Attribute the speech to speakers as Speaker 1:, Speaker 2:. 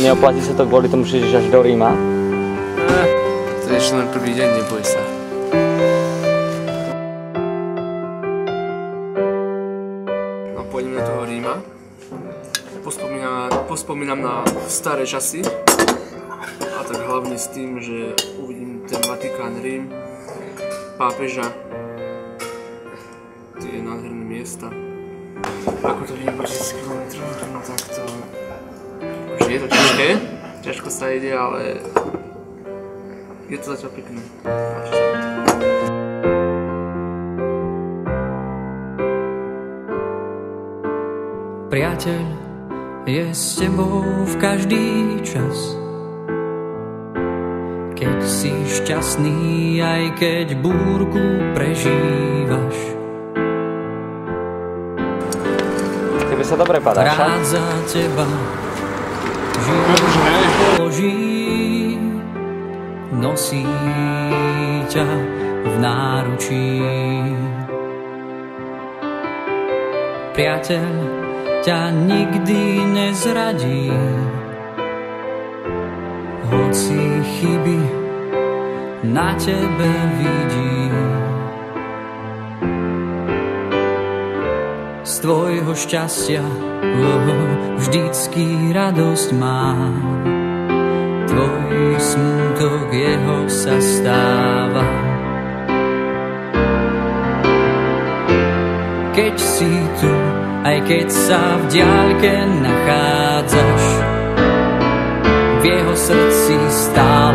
Speaker 1: neoplatí sa to kvôli tomu, že ideš až do Ríma?
Speaker 2: To je ešte len prvý deň, neboj sa. No pôjdeme do toho Ríma. Pospomínam na staré časy. A tak hlavne s tým, že uvidím ten Vatikán, Rím, pápeža. Tie nádherné miesta. Ako to nie po 1000 km, no tak to... Už je to ťažké, ťažko sa ide, ale je to zatiaľ pekné.
Speaker 3: Priateľ je s tebou v každý čas, keď si šťastný, aj keď búrku prežívaš.
Speaker 1: Tebe sa dobre padá, však?
Speaker 3: Rád za teba život položí, nosí ťa v náručí. Priateľ ťa nikdy nezradí, hoci chyby na tebe vidí. Z tvojho šťastia vždycky radosť mám, tvoj smutok jeho sa stáva. Keď si tu, aj keď sa v diaľke nachádzaš, v jeho srdci stále